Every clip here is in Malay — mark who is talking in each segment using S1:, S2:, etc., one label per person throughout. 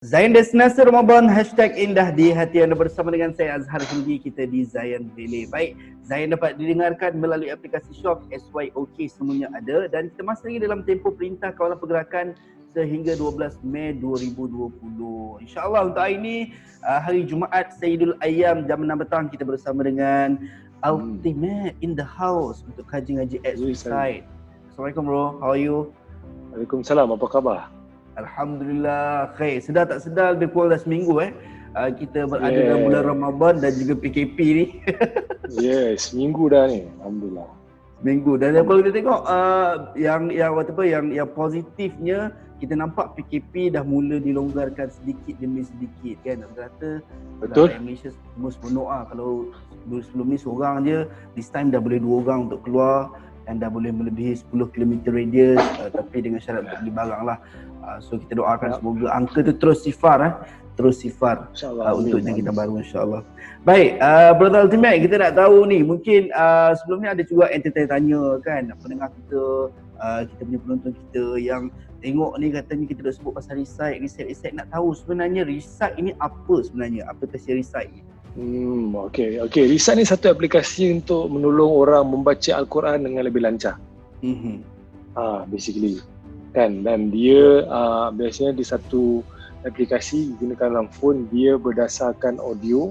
S1: Zayan Destinasi Ramadan #indah di hati anda bersama dengan saya Azhar Hindi, kita di Zayan Daily. Baik, Zayan dapat didengarkan melalui aplikasi Shock, SYOK semuanya ada, dan kita masih lagi dalam tempoh Perintah Kawalan Pergerakan sehingga 12 Mei 2020. InsyaAllah untuk hari ini, hari Jumaat Sayyidul Ayyam jam 6 petang, kita bersama dengan Ultimate in the house untuk kaji-ngaji at Suicide. Assalamualaikum bro, how are you?
S2: Waalaikumsalam, apa khabar?
S1: Alhamdulillah, khair. Sedar tak sedar lebih kurang dah seminggu kita berada dalam bulan Ramadan dan juga PKP ni.
S2: Seminggu dah ni, alhamdulillah.
S1: Seminggu. Dan kalau kita tengok yang positifnya, kita nampak PKP dah mula dilonggarkan sedikit demi sedikit kan. Rata-rata
S2: Betul.
S1: Malaysia semua sepenuh kalau sebelum ni seorang je, this time dah boleh 2 orang untuk keluar dan dah boleh melebihi 10 km radius, tapi dengan syarat untuk beli barang lah. So kita doakan semoga angka tu terus sifar untuk jangkitan baru insyaAllah. Baik, Brother Ultimate, kita nak tahu ni, mungkin sebelum ni ada juga entertain tanya kan, pendengar kita, kita punya penonton kita yang tengok ni katanya kita dah sebut pasal Recite, nak tahu sebenarnya Recite ini apa sebenarnya, apa versi Recite ni?
S2: Okay. Recite ni satu aplikasi untuk menolong orang membaca Al-Quran dengan lebih lancar. Basically kan, dan dia biasanya di satu aplikasi digunakan dalam phone, dia berdasarkan audio.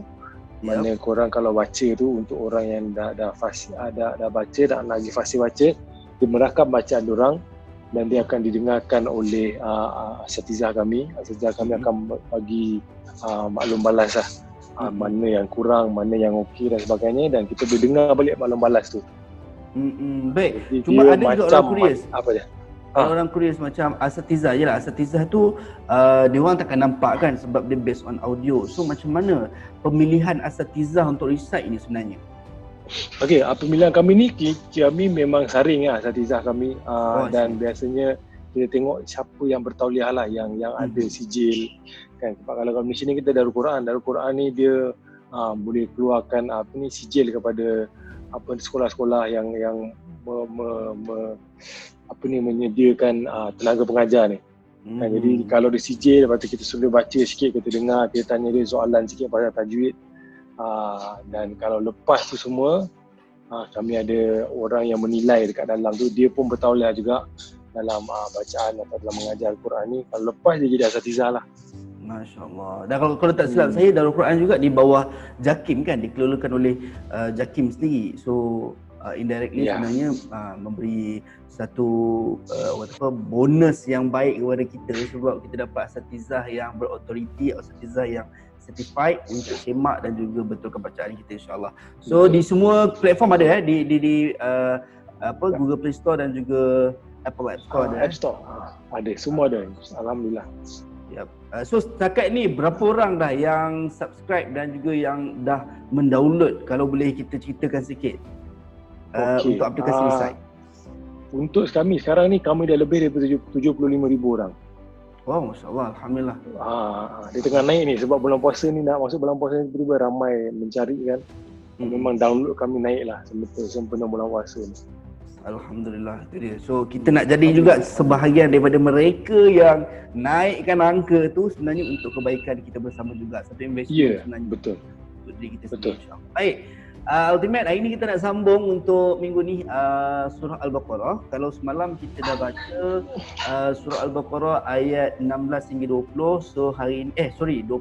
S2: Mana korang kalau baca tu, untuk orang yang dah fasih, dah baca dan lagi fasih baca, dia merakam bacaan diorang dan dia akan didengarkan oleh asatizah kami. Asatizah kami akan bagi maklum balas lah. Mana yang kurang, mana yang okey dan sebagainya, dan kita boleh dengar balik maklum balas tu.
S1: Baik.
S2: Jadi
S1: cuma ada juga orang curious.
S2: Apa dia?
S1: Orang curious macam asatizah je lah. Asatizah tu dia orang takkan nampak kan sebab dia based on audio. So macam mana pemilihan asatizah untuk Recite ni sebenarnya?
S2: Okey, pemilihan kami ni, kami memang saring asatizah kami, dan biasanya kita tengok siapa yang bertauliah lah, yang ada sijil kan. Sebab kalau kat Malaysia ni kita Darul Quran ni dia boleh keluarkan sijil kepada sekolah-sekolah yang menyediakan tenaga pengajar ni. Kan, jadi kalau dia sijil, lepas tu kita suruh baca sikit, kita dengar, kita tanya dia soalan sikit pasal tajwid. Dan kalau lepas tu semua, kami ada orang yang menilai dekat dalam tu, dia pun bertauliah juga dalam bacaan atau dalam mengajar Al-Quran ni. Kalau lepas dia jadi asatizah lah.
S1: Masya Allah. Dan kalau tak silap saya, Darul Quran juga di bawah JAKIM kan, dikelolakan oleh JAKIM sendiri. So indirectly sebenarnya memberi satu bonus yang baik kepada kita, sebab kita dapat asatizah yang berautoriti, asatizah yang certified untuk semak dan juga betulkan bacaan kita insyaAllah. So di semua platform ada di Google Play Store dan juga Apple App Store
S2: App Store. Ada, semua ada. Alhamdulillah.
S1: So setakat ni berapa orang dah yang subscribe dan juga yang dah mendownload, kalau boleh kita ceritakan sikit untuk aplikasi Recite?
S2: Untuk kami sekarang ni, kami dah lebih daripada 75,000 orang.
S1: Wow, Masya Allah, Alhamdulillah.
S2: Dia tengah naik ni sebab bulan puasa ni, nak masuk bulan puasa ni tiba-tiba ramai mencari kan. Memang download kami naik lah sempena bulan puasa ni.
S1: Alhamdulillah, itu dia. So kita nak jadi juga sebahagian daripada mereka yang naikkan angka tu, sebenarnya untuk kebaikan kita bersama juga. Satu investment sebenarnya.
S2: Betul.
S1: Untuk diri kita sendiri, insyaAllah. Baik, Ultimate, hari ni kita nak sambung untuk minggu ni surah Al-Baqarah. Kalau semalam kita dah baca surah Al-Baqarah ayat 16 hingga 20. So hari ni 21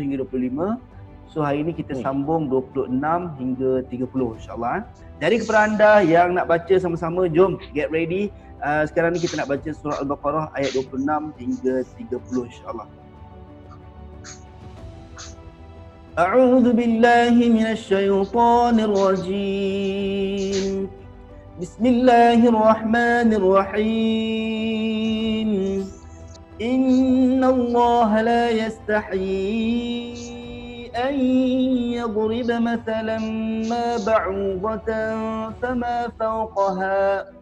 S1: hingga 25. So hari ni kita sambung 26 hingga 30 insyaAllah. Jadi kepada anda yang nak baca sama-sama, jom get ready. Sekarang ni kita nak baca surah Al-Baqarah ayat 26 hingga 30 insyaAllah. A'udzu billahi minasy syaithanir rajim. Bismillahirrahmanirrahim. Innallaha la yastahi أن يضرب مثلا ما بعوضة فما فوقها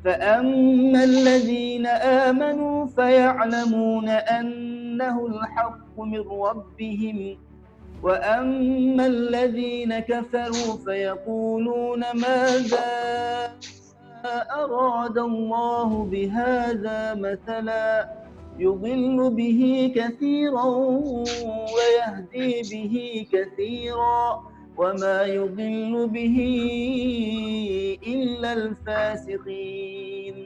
S1: فأما الذين آمنوا فيعلمون أنه الحق من ربهم وأما الذين كفروا فيقولون ماذا أراد الله بهذا مثلا يضل به كثيرا ويهدي به كثيرا وما يضل به إلا الفاسقين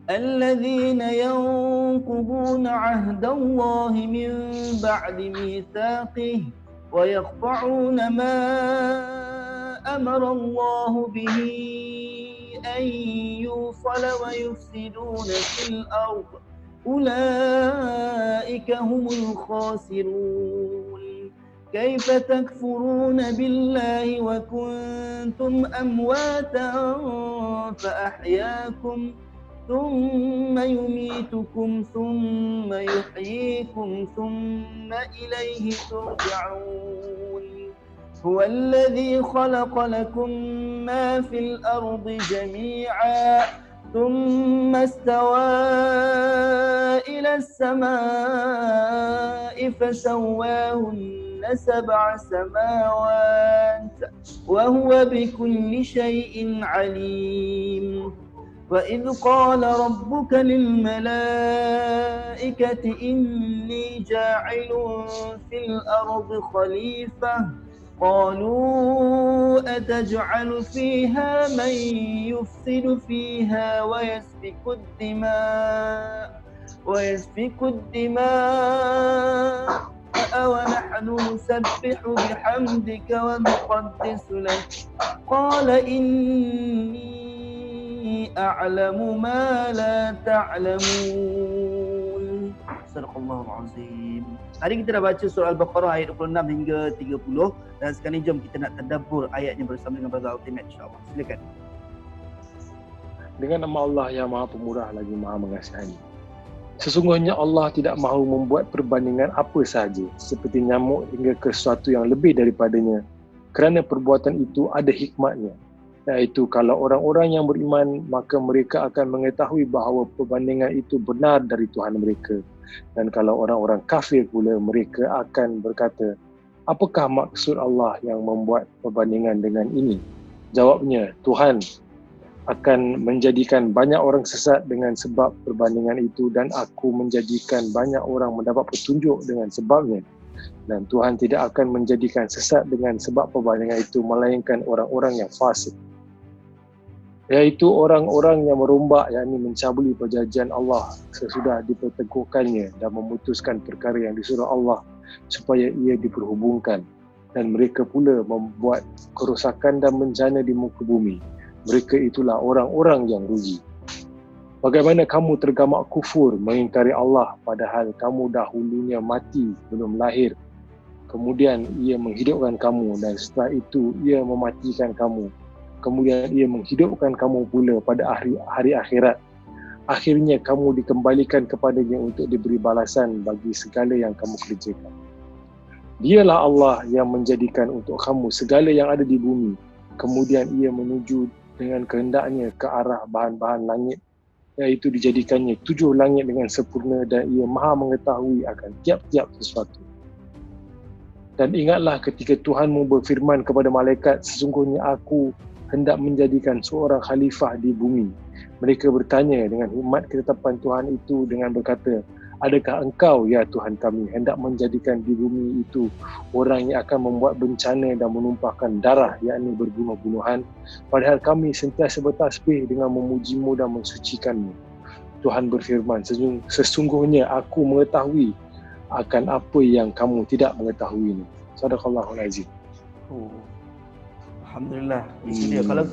S1: الذين ينقضون عهد الله من بعد ميثاقه ويقطعون ما أمر الله به أن يوصل ويفسدون في الأرض أولئك هم الخاسرون كيف تكفرون بالله وكنتم أمواتا فأحياكم ثم يميتكم ثم يحييكم ثم إليه ترجعون هو الذي خلق لكم ما في الأرض جميعا ثم استوى إلى السماء فسواهن 7 سماوات وهو بكل شيء عليم وإذ قال ربك للملائكة إني جاعل في الأرض خليفة قالوا أتجعل فيها من يفسد فيها ويسفك الدماء ونحن نسبح بحمدك ونقدس لك قال إني أعلم ما لا تعلمون. Sadaqallahul Azim. Tadi kita dah baca surah Al-Baqarah ayat 26 hingga 30 dan sekarang jom kita nak tadabbur ayatnya bersama dengan Brother Ultimate insya-Allah. Silakan.
S2: Dengan nama Allah yang Maha Pemurah lagi Maha Mengasihani. Sesungguhnya Allah tidak mahu membuat perbandingan apa sahaja seperti nyamuk hingga ke sesuatu yang lebih daripadanya kerana perbuatan itu ada hikmatnya. Iaitu kalau orang-orang yang beriman maka mereka akan mengetahui bahawa perbandingan itu benar dari Tuhan mereka. Dan kalau orang-orang kafir pula mereka akan berkata, apakah maksud Allah yang membuat perbandingan dengan ini? Jawabnya, Tuhan akan menjadikan banyak orang sesat dengan sebab perbandingan itu dan aku menjadikan banyak orang mendapat petunjuk dengan sebabnya. Dan Tuhan tidak akan menjadikan sesat dengan sebab perbandingan itu melainkan orang-orang yang fasik. Iaitu orang-orang yang merombak yakni mencabuli perjanjian Allah sesudah diperteguhkannya dan memutuskan perkara yang disuruh Allah supaya ia diperhubungkan dan mereka pula membuat kerosakan dan bencana di muka bumi. Mereka itulah orang-orang yang rugi. Bagaimana kamu tergamak kufur mengingkari Allah padahal kamu dahulunya mati belum lahir. Kemudian ia menghidupkan kamu dan setelah itu ia mematikan kamu. Kemudian ia menghidupkan kamu pula pada hari akhirat. Akhirnya kamu dikembalikan kepadanya untuk diberi balasan bagi segala yang kamu kerjakan. Dialah Allah yang menjadikan untuk kamu segala yang ada di bumi. Kemudian ia menuju dengan kehendaknya ke arah bahan-bahan langit, iaitu dijadikannya 7 langit dengan sempurna dan ia maha mengetahui akan tiap-tiap sesuatu. Dan ingatlah ketika Tuhanmu berfirman kepada malaikat, sesungguhnya aku hendak menjadikan seorang khalifah di bumi. Mereka bertanya dengan hikmat ketetapan Tuhan itu dengan berkata, adakah engkau ya Tuhan kami hendak menjadikan di bumi itu orang yang akan membuat bencana dan menumpahkan darah yakni berbunuh-bunuhan padahal kami sentiasa bertasbih dengan memujimu dan mensucikanmu. Tuhan berfirman, sesungguhnya aku mengetahui akan apa yang kamu tidak mengetahui ini. Sadaqallahul Azim.
S1: Alhamdulillah. Itu dia. Kalau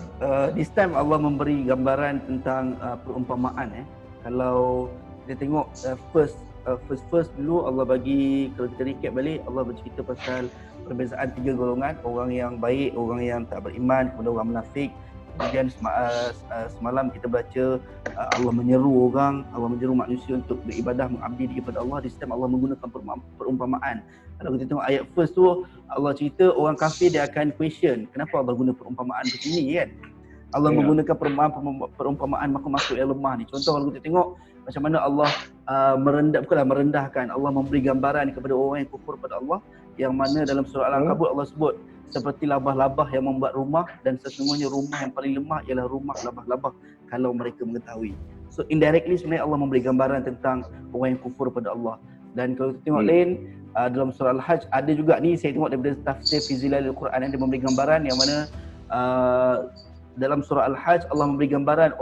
S1: this time Allah memberi gambaran tentang perumpamaan. Kalau kita tengok first dulu Allah bagi, kalau kita recap balik, Allah bercerita pasal perbezaan 3 golongan, orang yang baik, orang yang tak beriman, kemudian orang munafik. Kemudian semalam kita baca Allah menyeru manusia untuk beribadah, mengabdi kepada Allah. This time Allah menggunakan perumpamaan. Kalau kita tengok ayat first tu, Allah cerita orang kafir dia akan question, kenapa Allah guna perumpamaan begini kan? Allah menggunakan perumpamaan makhluk-makhluk yang lemah ni. Contoh kalau kita tengok macam mana Allah merendahkan, Allah memberi gambaran kepada orang yang kufur pada Allah, yang mana dalam surah Al-Ankabut Allah sebut seperti labah-labah yang membuat rumah dan sesungguhnya rumah yang paling lemah ialah rumah labah-labah kalau mereka mengetahui. So indirectly sebenarnya Allah memberi gambaran tentang orang yang kufur pada Allah. Dan kalau kita tengok lain dalam surah Al-Hajj ada juga ni, saya tengok daripada tafsir fi zilalil Quran yang dia memberi gambaran yang mana dalam surah Al-Hajj Allah memberi gambaran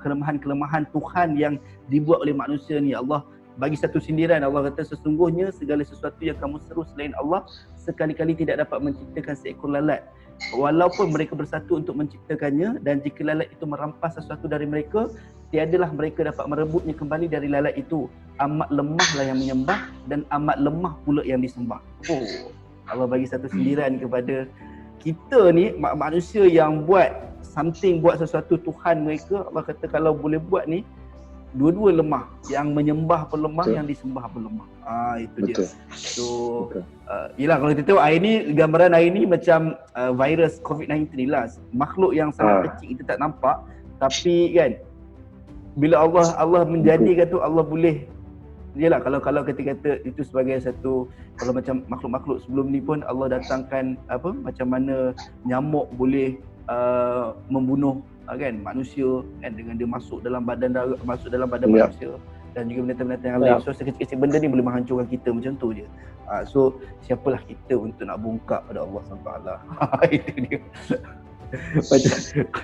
S1: kelemahan-kelemahan Tuhan yang dibuat oleh manusia ni. Allah bagi satu sindiran, Allah kata sesungguhnya segala sesuatu yang kamu seru selain Allah sekali-kali tidak dapat menciptakan seekor lalat walaupun mereka bersatu untuk menciptakannya, dan jika lalat itu merampas sesuatu dari mereka, tiadalah mereka dapat merebutnya kembali dari lalat itu. Amat lemahlah yang menyembah dan amat lemah pula yang disembah. Oh, Allah bagi satu sindiran kepada kita ni manusia yang buat sesuatu Tuhan mereka. Allah kata kalau boleh buat ni, dua-dua lemah, yang menyembah pun lemah, yang disembah pun lemah. Itu Betul. Dia. So, yelah kalau kita tengok air ni, gambaran air ni macam virus COVID-19 lah. Makhluk yang sangat kecil kita tak nampak, tapi kan bila Allah menjadikan tu, Allah boleh. Yelah kalau kita kata itu sebagai satu, kalau macam makhluk-makhluk sebelum ni pun Allah datangkan macam mana nyamuk boleh membunuh kan manusia kan, dengan dia masuk dalam badan manusia, dan juga binatang-binatang yang lain. So sekecil-kecil benda ni boleh menghancurkan kita, macam tu je. So siapalah kita untuk nak bongkak pada Allah SWT. Itu dia.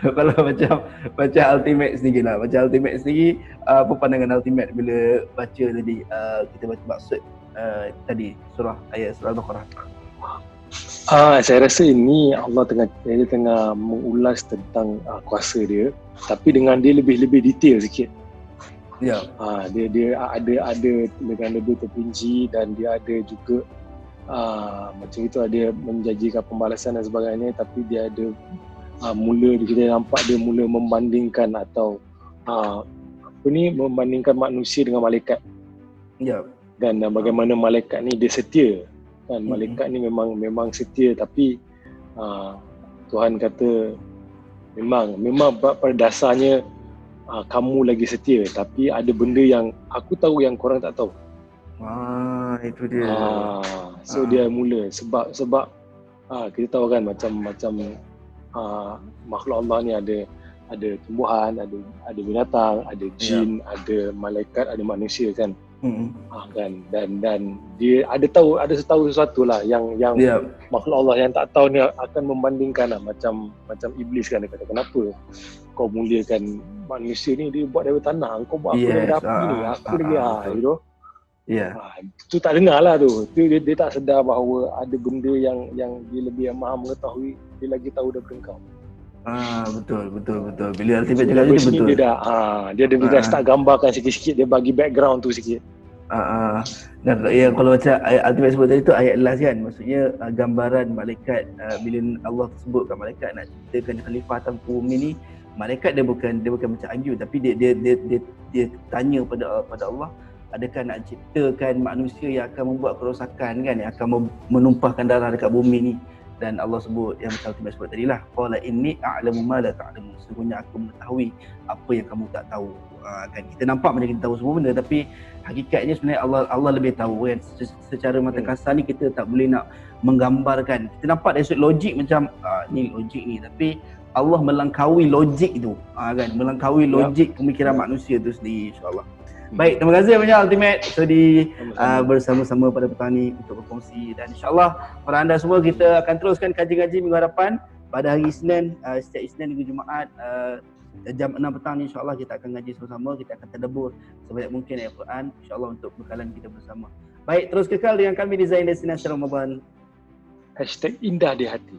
S1: Kalau macam Ultimate sendiri lah, macam Ultimate sendiri, apa pandangan Ultimate bila baca tadi, kita baca maksud tadi surah Al-Baqarah?
S2: Saya rasa ini Allah tengah mengulas tentang kuasa dia, tapi dengan dia lebih detail sikit.
S1: Ya.
S2: Dia ada dengan lebih terperinci, dan dia ada juga macam itu, dia menjanjikan pembalasan dan sebagainya, tapi dia ada kita nampak dia mula membandingkan atau membandingkan manusia dengan malaikat.
S1: Ya.
S2: Dan bagaimana malaikat ni dia setia. Kan malaikat ni memang setia, tapi Tuhan kata memang pada dasarnya kamu lagi setia, tapi ada benda yang aku tahu yang korang tak tahu.
S1: Itu dia.
S2: So dia mula sebab kita tahu kan macam makhluk Allah ni ada tumbuhan, ada binatang, ada jin, ada malaikat, ada manusia kan. Kan dan dia ada tahu sesuatu lah yang makhluk Allah yang tak tahu ni akan membandingkan lah, macam iblis kan, dia kata kenapa kau muliakan manusia ni, dia buat dari tanah, kau buat apa dari api ni, aku lagi gitu. Tu tak dengar lah tu. Dia tak sedar bahawa ada benda yang dia lebih maha mengetahui, dia lagi tahu daripada kau.
S1: Betul. Bila Ultimate cakap tu betul.
S2: Dia dah start gambarkan sikit-sikit, dia bagi background tu sikit.
S1: Dan yang kalau macam Ultimate sebut tadi tu ayat last kan, maksudnya gambaran malaikat, bila Allah sebutkan malaikat nak ciptakan khalifah atas bumi ni, malaikat dia bukan macam anjing, tapi dia tanya pada Allah, adakah nak ciptakan manusia yang akan membuat kerosakan kan, yang akan menumpahkan darah dekat bumi ni. Dan Allah sebut yang macam Ultimate sebut tadi lah, qala inni a'lamu ma la ta'lamun, sesungguhnya aku mengetahui apa yang kamu tak tahu. Kan kita nampak macam kita tahu semua benda, tapi hakikatnya sebenarnya Allah lebih tahu kan. Secara mata kasar ni kita tak boleh nak menggambarkan. Kita nampak dari sudut logik macam ni logik ni, tapi Allah melangkaui logik tu kan, melangkaui logik pemikiran manusia tu sendiri, insya-Allah. Baik, terima kasih banyak Ultimate sudi bersama-sama pada petang ni untuk berkongsi, dan insya-Allah pada anda semua kita akan teruskan kaji-kaji minggu hadapan pada hari Isnin, setiap Isnin hingga Jumaat jam 6 petang ni, insya-Allah kita akan ngaji sama-sama, kita akan tadabbur sebanyak mungkin ayat Quran, insya-Allah untuk bekalan kita bersama. Baik, terus kekal dengan kami di Zain Destinasi Ramadan.
S2: #indah di hati.